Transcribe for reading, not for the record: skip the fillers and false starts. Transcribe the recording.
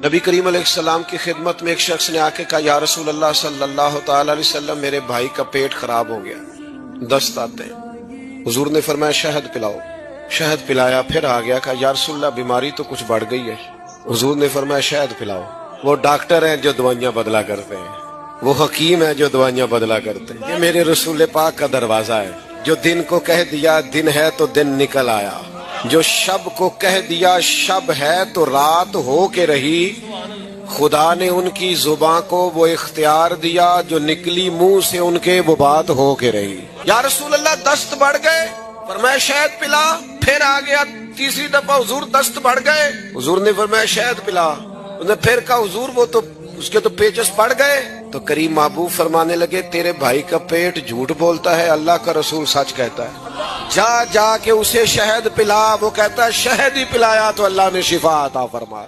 नबी करीम अलैहिस्सलाम की खिदमत में एक शख्स ने आके कहा, या रसूल अल्लाह सल्लल्लाहु तआला अलैहि वसल्लम, मेरे भाई का पेट खराब हो गया, दस्त आते हैं। हुजूर ने फरमाया शहद पिलाओ। शहद पिलाया, फिर आ गया, कहा या रसूल अल्लाह बीमारी तो कुछ बढ़ गई है। हुजूर ने फरमाया शहद पिलाओ। वो डॉक्टर हैं जो दवाइयां बदला करते हैं, वो हकीम है जो दवाइयां बदला करते हैं। ये मेरे रसूल पाक का दरवाजा है। जो दिन को कह दिया दिन है तो दिन निकल आया, जो शब को कह दिया शब है तो रात हो के रही। खुदा ने उनकी जुबां को वो इख्तियार दिया, जो निकली मुंह से उनके वो बात हो के रही। या रसूल अल्लाह दस्त बढ़ गए, फरमाया शहद पिला। फिर आ गया तीसरी दफा, हुजूर दस्त बढ़ गए। हुजूर ने फरमाया शहद पिला। उसने फिर कहा हुजूर वो तो उसके तो पेचस पड़ गए। तो करीम महबूब फरमाने लगे, तेरे भाई का पेट झूठ बोलता है, अल्लाह का रसूल सच कहता है। जा के उसे शहद पिला। वो कहता है शहद ही पिलाया तो अल्लाह ने शिफा अता फरमा।